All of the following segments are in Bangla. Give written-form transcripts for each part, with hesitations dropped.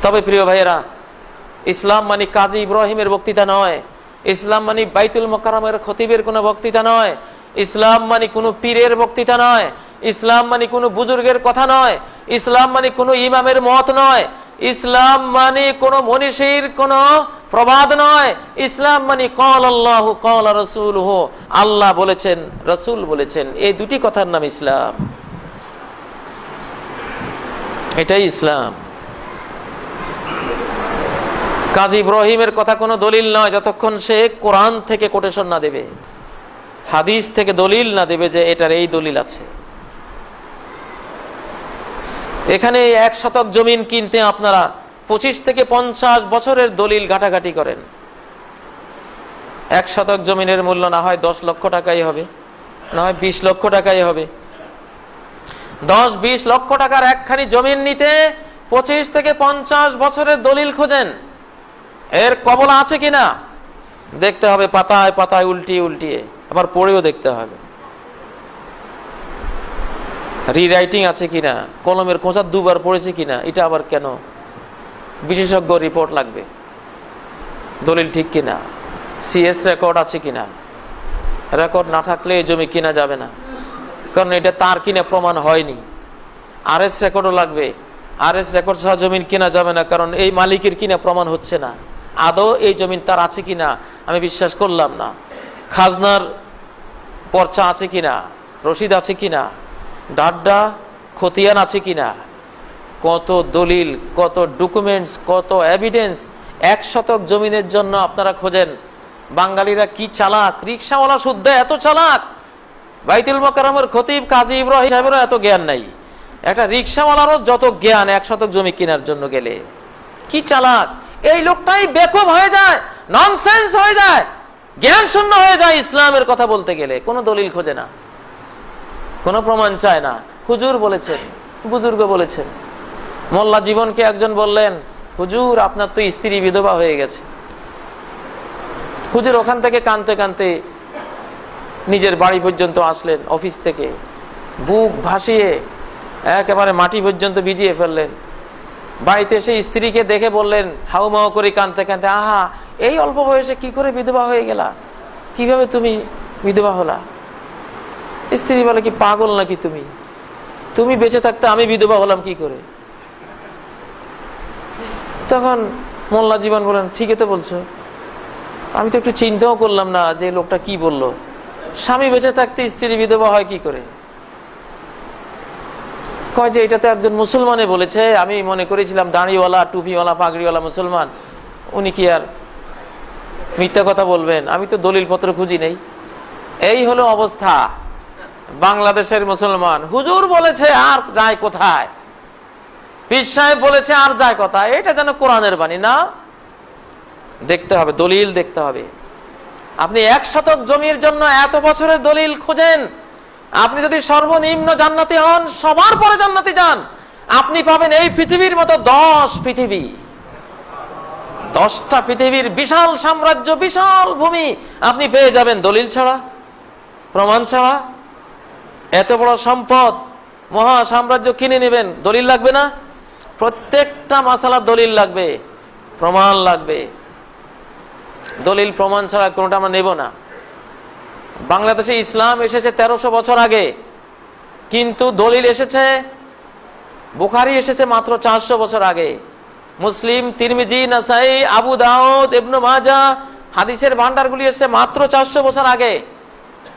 তবে প্রিয় ভাইয়েরা, ইসলাম মানে কাজী ইব্রাহিমের বক্তৃতা নয়, ইসলাম মানে বাইতুল মোকাররমের খতিবের কোনো বক্তৃতা নয়, ইসলাম মানে কোনো পীরের বক্তৃতা নয়, ইসলাম মানে কোনো বুজুর্গের কথা নয়, ইসলাম মানে কোনো ইমামের মত নয়, ইসলাম মানে কোনো মনীষীর কোনো প্রবাদ নয়। ইসলাম মানে ক্বাল আল্লাহু ক্বাল রাসূলুহু, আল্লাহ বলেছেন, রাসূল বলেছেন, এই দুটি কথার নাম ইসলাম। এটাই ইসলাম। কাজী ইব্রাহিমের কথা কোনো দলিল নয় যতক্ষণ সে কোরআন থেকে কোটেশন না দেবে, হাদিস থেকে দলিল না দেবে যে এটার এই দলিল আছে। এখানে 1 শতক জমিন কিনতে আপনারা 25 থেকে 50 বছরের দলিল ঘাটাঘাটি করেন। 1 শতক জমিনের মূল্য না হয় 10 লক্ষ টাকাই হবে, না হয় 20 লক্ষ টাকাই হবে। 10-20 লক্ষ টাকার একখানি জমিন নিতে 25 থেকে 50 বছরের দলিল খোঁজেন, এর কবলা আছে কিনা দেখতে হবে, পাতায় পাতায় উল্টিয়ে উল্টিয়ে আবার পড়েও দেখতে হবে, রিরাইটিং আছে কিনা, কলমের খোঁচা 2 বার পড়েছে কিনা, এটা আবার কেন, বিশেষজ্ঞ রিপোর্ট লাগবে, দলিল ঠিক কিনা, সিএস রেকর্ড আছে কিনা। রেকর্ড না থাকলে এই জমি কিনা যাবে না, কারণ এটা তার কিনা প্রমাণ হয়নি। আরএস রেকর্ডও লাগবে, আরএস রেকর্ড ছাড়া জমিন কিনা যাবে না, কারণ এই মালিকের কিনা প্রমাণ হচ্ছে না, আদৌ এই জমিন তার আছে কিনা আমি বিশ্বাস করলাম না। খাজনার পর্চা আছে কিনা, রসিদ আছে কিনা, ডাড্ডা খতিয়ান আছে কিনা, কত দলিল, কত ডকুমেন্টস, কত এভিডেন্স 1 শতক জমিনের জন্য আপনারা খোঁজেন। বাঙালিরা কি চালাক, রিকশাওয়ালা শুদ্ধ এত চালাক, বাইতুল মোকাররমের খতিব কাজী ইব্রাহিম সাহেবেরও এত জ্ঞান নাই, একটা রিকশাওয়ালারও যত জ্ঞান 1 শতক জমি কেনার জন্য গেলে। কি চালাক, এই লোকটাই বেকুব হয়ে যায়, ননসেন্স হয়ে যায়, জ্ঞান শূন্য হয়ে যায় ইসলামের কথা বলতে গেলে। কোনো দলিল খোঁজে না, কোনো প্রমাণ চায় না। হুজুর বলেছেন, বুজুর্গ বলেছেন। মোল্লা জীবনকে একজন বললেন, হুজুর আপনার তো স্ত্রী বিধবা হয়ে গেছে। হুজুর ওখান থেকে কাঁদতে কাঁদতে নিজের বাড়ি পর্যন্ত আসলেন, অফিস থেকে বুক ভাসিয়ে একেবারে মাটি পর্যন্ত ভিজিয়ে ফেললেন। বাড়িতে এসে স্ত্রীকে দেখে বললেন হাউমাউ করে কাঁদতে কাঁদতে, আহা এই অল্প বয়সে কি করে বিধবা হয়ে গেলা, কিভাবে তুমি বিধবা হলা? স্ত্রী বলে, কি পাগল নাকি তুমি, তুমি বেঁচে থাকতে আমি বিধবা হলাম কি করে? তখন মোল্লা জীবন বলেন, ঠিকই তো বলছো, আমি তো একটু চিন্তাও করলাম না যে লোকটা কি বললো, স্বামী বেঁচে থাকতে স্ত্রী বিধবা হয় কি করে? কয় যে এটা তো একজন মুসলমানে বলেছে, আমি মনে করেছিলাম দাড়িওয়ালা টুপিওয়ালা পাগড়িওয়ালা মুসলমান, উনি কি আর মিথ্যা কথা বলবেন, আমি তো দলিল পত্র খুঁজি নেই। এই হলো অবস্থা বাংলাদেশের মুসলমান। হুজুর বলেছে আর যায় কোথায়, পীর সাহেব বলেছে আর যায় কোথায়, এটা যেন কোরআনের বাণী না। দেখতে হবে, দলিল দেখতে হবে। আপনি 1 শতক জমির জন্য এত বছরের দলিল খোঁজেন, আপনি যদি সর্বনিম্ন জান্নাতি হন, সবার পরে জান্নাতি যান, আপনি পাবেন এই পৃথিবীর মতো 10 পৃথিবী, 10টা পৃথিবীর বিশাল সাম্রাজ্য, বিশাল ভূমি আপনি পেয়ে যাবেন দলিল ছাড়া, প্রমাণ ছাড়া। এত বড় সম্পদ, মহা সাম্রাজ্য কিনে নেবেন, দলিল লাগবে না? প্রত্যেকটা মাসালা দলিল লাগবে, প্রমাণ লাগবে। দলিল প্রমাণ ছাড়া কোনটা আমরা নেব না। বাংলাদেশে ইসলাম এসেছে 1300 বছর আগে, কিন্তু দলিল এসেছে, বুখারী এসেছে মাত্র 400 বছর আগে। মুসলিম, তিরমিজি, নাসাই, আবু দাউদ, ইবনে মাজাহ হাদিসের ভান্ডারগুলি এসেছে মাত্র 400 বছর আগে।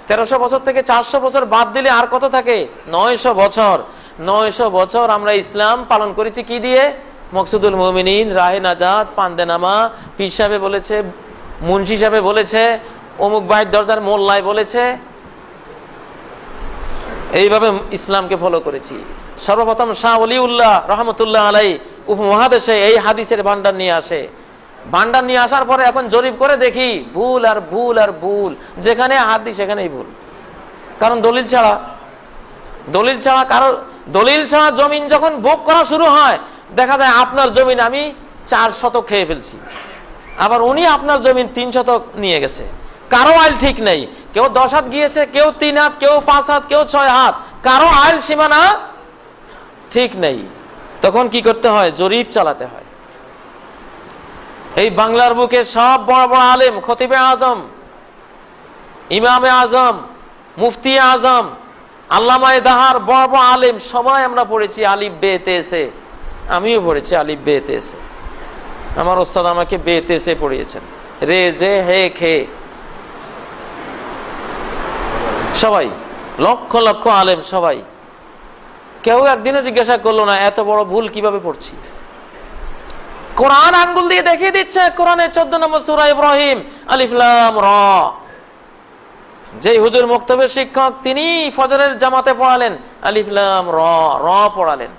1300 বছর থেকে 400 বছর বাদ দিলে আর কত থাকে? 900 বছর। 900 বছর আমরা ইসলাম পালন করেছি কি দিয়ে? মকসুদুল মুমিনিন, রাহে নাজাত, পান্দেনামা, পীর সাহেব বলেছে, মুন্সি সাহেব বলেছে, অমুক ভাইয়ের দরজার মোল্লাই বলেছে, এইভাবে ইসলামকে ফলো করেছি। সর্বপ্রথম শাহ ওলিউল্লাহ রহমতুল্লাহ আলাই উপমহাদেশে এই হাদিসের ভান্ডার নিয়ে আসে। ভান্ডার নিয়ে আসার পরে এখন জরিপ করে দেখি ভুল আর ভুল আর ভুল, যেখানে হাদিস সেখানেই ভুল। কারণ দলিল ছাড়া কারো দলিল ছাড়া জমিন যখন ভোগ করা শুরু হয়, দেখা যায় আপনার জমিন আমি 4 শতক খেয়ে ফেলছি, আবার উনি আপনার জমিন 3 শতক নিয়ে গেছে। কারো আইল ঠিক নেই, কেউ 10 হাত গিয়েছে, কেউ 3 হাত, কেউ 5 হাত, কেউ 6 হাত, কারো আইল সীমানা ঠিক নেই। তখন কি করতে হয়? জরিপ চালাতে হয়। এই বাংলার বুকে সব বড় বড় আলেম, খতিবে আজম, ইমামে আজম, মুফতি আজম, আল্লামায়ে দাহার, বড় বড় আলেম সবাই আমরা পড়েছি আলিফ বে তে সে। আমিও পড়েছি আলিফ বে তে সে। আমার ওস্তাদ আমাকে বে তে সে পড়িয়েছেন, রে জে হে খে। সবাই লক্ষ লক্ষ আলেম, সবাই। কেউ একদিনও জিজ্ঞাসা করলো না এত বড় ভুল কিভাবে পড়ছি। কোরআন আঙ্গুল দিয়ে দেখিয়ে দিচ্ছে। কোরআনের 14 নম্বর সূরা ইব্রাহিম, আলিফ লাম র। যে হুজুর মক্তবের শিক্ষক, তিনি ফজরের জামাতে পড়ালেন আলিফ লাম র, র পড়ালেন।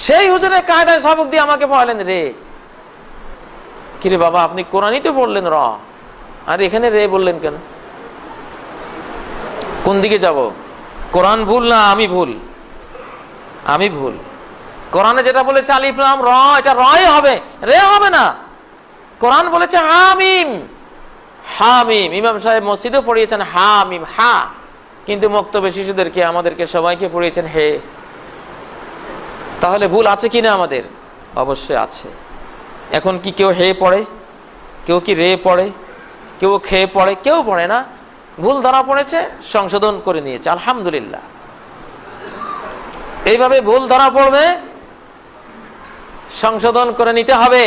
সেই হুজুরের কায়দায় সবক দিয়ে আমাকে পড়ালেন রে। কিরে বাবা, আপনি কোরআনই তো পড়লেন র, আর এখানে রে বললেন কেন? কোন দিকে যাব? কোরআন ভুল না আমি ভুল? আমি ভুল। কোরআনে যেটা বলেছে আলিফ লাম র, এটা রই হবে, রে হবে না। কোরআন বলেছে হামিম, হামিম। ইমাম সাহেব মসজিদে পড়িয়েছেন হামিম, হা, কিন্তু মক্তবে শিশুদেরকে, আমাদেরকে সবাইকে পড়িয়েছেন হে। তাহলে ভুল আছে কিনা আমাদের? অবশ্যই আছে। এখন কি কেউ হে পড়ে? কেউ কি রে পড়ে? কেউ খে পড়ে? কেউ পড়ে না। ভুল ধরা পড়েছে, সংশোধন করে নিয়েছে, আলহামদুলিল্লাহ। এইভাবে ভুল ধরা পড়বে, সংশোধন করে নিতে হবে।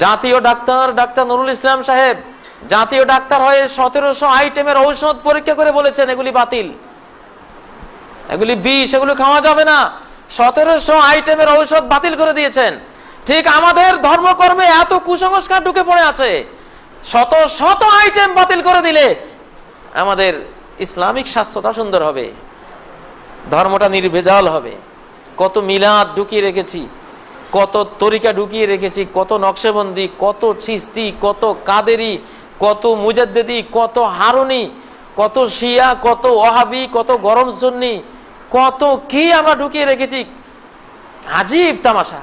জাতীয় ডাক্তার ডাক্তার নুরুল ইসলাম সাহেব জাতীয় ডাক্তার হয়ে 1700 আইটেমের ঔষধ পরীক্ষা করে বলেছেন এগুলি বাতিল, এগুলি বিষ, এগুলো খাওয়া যাবে না। 1700 আইটেমের ঔষধ বাতিল করে দিয়েছেন। ঠিক আমাদের ধর্মকর্মে এত কুসংস্কার ঢুকে পড়ে আছে, শত শত আইটেম বাতিল করে দিলে আমাদের ইসলামিক স্বাস্থ্যটা সুন্দর হবে, ধর্মটা নির্ভেজাল হবে। কত মিলাদ ঢুকিয়ে রেখেছি, কত তরিকা ঢুকিয়ে রেখেছি, কত নকশেবন্দি, কত চিস্তি, কত কাদেরি, কত মুজাদ্দেদি, কত হারুনি, কত শিয়া, কত ওয়াহাবি, কত গরম সুন্নি, কত কি আমরা ঢুকিয়ে রেখেছি। আজীব তামাশা,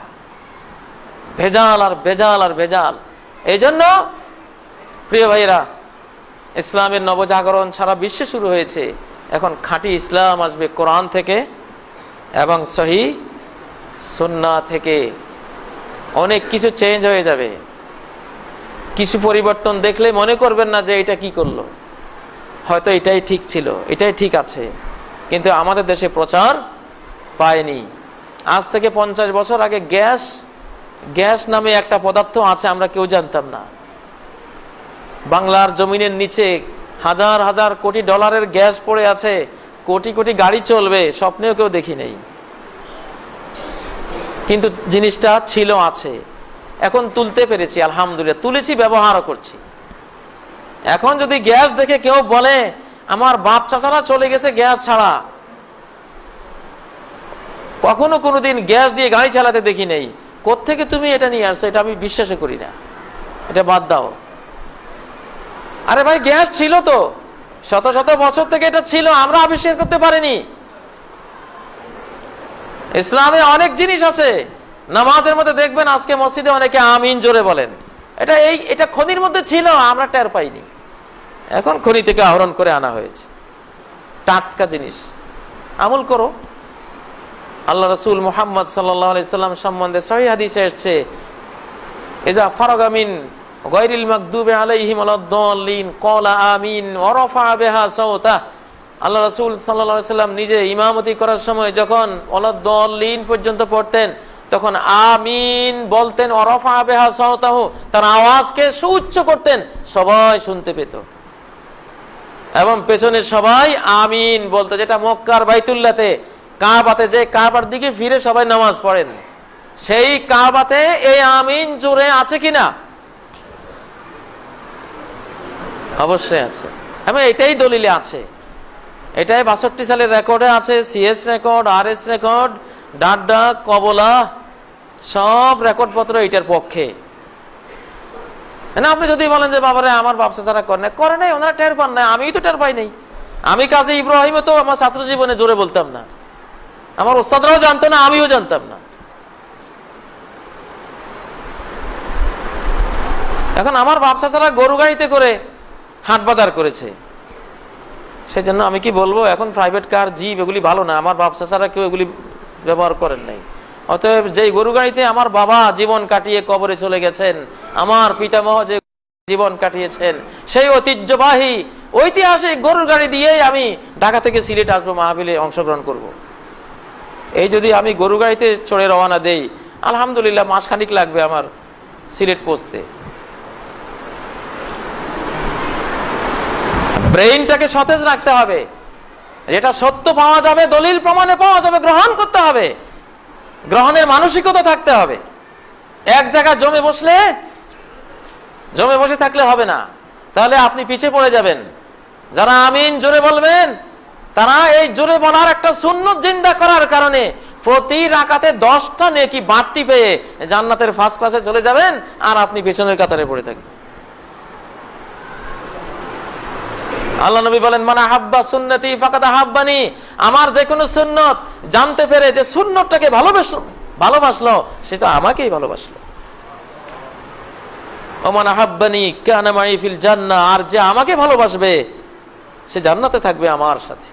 ভেজাল আর ভেজাল আর ভেজাল। এই জন্য প্রিয় ভাইরা, ইসলামের নবজাগরণ সারা বিশ্বে শুরু হয়েছে। এখন খাঁটি ইসলাম আসবে কোরআন থেকে এবং সহি সুন্নাহ থেকে। অনেক কিছু চেঞ্জ হয়ে যাবে। কিছু পরিবর্তন দেখলে মনে করবেন না যে এটা কি করলো, হয়তো এটাই ঠিক ছিল, এটাই ঠিক আছে, কিন্তু আমাদের দেশে প্রচার পায়নি। আজ থেকে 50 বছর আগে গ্যাস নামে একটা পদার্থ আছে, আমরা কেউ জানতাম না। বাংলার জমিনের নিচে হাজার হাজার কোটি ডলারের গ্যাস পড়ে আছে, কোটি কোটি গাড়ি চলবে, স্বপ্নেও কেউ দেখি নেই। কিন্তু জিনিসটা ছিল, আছে। এখন তুলতে পেরেছি, আলহামদুলিল্লাহ, তুলেছি, ব্যবহারও করছি। এখন যদি গ্যাস দেখে কেউ বলে আমার বাপ চাচারা চলে গেছে গ্যাস ছাড়া, কখনো কোনোদিন গ্যাস দিয়ে গাড়ি চালাতে দেখি নেই। কোত্থেকে তুমি এটা নিয়ে আসছো? এটা আমি বিশ্বাস করি না, এটা বাদ দাও। আরে ভাই, গ্যাস ছিল তো, শত শত বছর থেকে এটা ছিল, আমরা আবিষ্কার করতে পারিনি। ইসলামে অনেক জিনিস আছে। নামাজের মধ্যে দেখবেন আজকে মসজিদে অনেকে আমিন জোরে বলেন, এটা খনির মধ্যে ছিল, আমরা টের পাইনি। এখন খনি থেকে আহরণ করে আনা হয়েছে, টাটকা জিনিস। আমল করো। আল্লাহ রাসূল মুহাম্মদ সাল্লাল্লাহু আলাইহি সাল্লাম সম্বন্ধে সহিহ হাদিসে এসেছে, ইজা ফারাগা মিন গায়রিল মাগদুবি আলাইহিম ওয়ালাদ-দাল্লিন ক্বালা আমিন ওয়া রাফা বিহা সাওতাহ। আল্লাহ রাসূল সাল্লাল্লাহু আলাইহি সাল্লাম নিজে ইমামতি করার সময় যখন ওয়ালাদ-দাল্লিন পর্যন্ত পড়তেন, তখন আমিন বলতেন, ওয়া রাফা বিহা সাওতাহু, তার আওয়াজকে সুউচ্চ করতেন, সবাই শুনতে পেত। এবং পেছনে সবাই আমিন বলতো, যেটা মক্কার বাইতুল্লাহতে, কাবাতে, যে কাবার দিকে ফিরে সবাই নামাজ পড়েন, সেই কাবাতে এই আমিন জোরে আছে কিনা? অবশ্যই আছে। এবং এটাই দলিলে আছে, এটাই 62 সালের রেকর্ডে আছে। সিএস রেকর্ড, আরএস রেকর্ড, ডাড্ডা, কবলা, সব রেকর্ড পত্র এটার পক্ষে। আপনি যদি বলেন যে বাবারে আমার ব্যবসা ছাড়া করে নাই, ওনারা টের পান নাই, আমি তো টের পাই নাই। আমি কাজী ইব্রাহিমও তো আমার ছাত্র জীবনে জোরে বলতাম না, আমার ওস্তাদরাও জানতো না, আমিও জানতাম না। এখন আমার ব্যবসা ছাড়া গরু গাড়িতে করে হাট বাজার করেছে, সেজন্য আমি কি বলবো? এখন প্রাইভেট কার, জিপ, এগুলি ভালো না। আমার ব্যবসা ছাড়া কেউ এগুলি ব্যবহার করেন নাই। অতএব যেই গরু গাড়িতে আমার বাবা জীবন কাটিয়ে কবরে চলে গেছেন, আমার পিতামহ যে জীবন কাটিয়েছেন, সেই ঐতিহ্যবাহী ঐতিহাসিক গরুর গাড়ি দিয়েই আমি ঢাকা থেকে সিলেট আসবো, মাহফিলে অংশগ্রহণ করব। এই যদি আমি গরু গাড়িতে চড়ে রওনা দেই, আলহামদুলিল্লাহ মাসখানিক লাগবে আমার সিলেট পৌঁছতে। ব্রেইনটাকে সতেজ রাখতে হবে, যেটা সত্য পাওয়া যাবে, দলিল প্রমাণে পাওয়া যাবে, গ্রহণ করতে হবে, গ্রহণের মানসিকতা থাকতে হবে। এক জায়গায় জমে বসে থাকলে হবে না, তাহলে আপনি পিছিয়ে পড়ে যাবেন। যারা আমিন জোরে বলবেন, তারা এই জোরে বলার একটা সুন্নত জিন্দা করার কারণে প্রতি রাকাতে 10টা নেকি বাড়তি পেয়ে জান্নাতের ফার্স্ট ক্লাসে চলে যাবেন, আর আপনি পেছনের কাতারে পড়ে থাকবেন। আল্লাহ নবী বলেন, মান আহাব্বা সুন্নতি ফাকাদ আহাব্বানি, আমার যে কোনো সুন্নত জানতে পেরে যে সুন্নতটাকে ভালোবাসলো, সে তো আমাকেই ভালোবাসলো। ওমান আহাব্বানি কানা মাই ফিল জান্নাহ, আর যে আমাকে ভালোবাসবে সে জান্নাতে থাকবে আমার সাথে।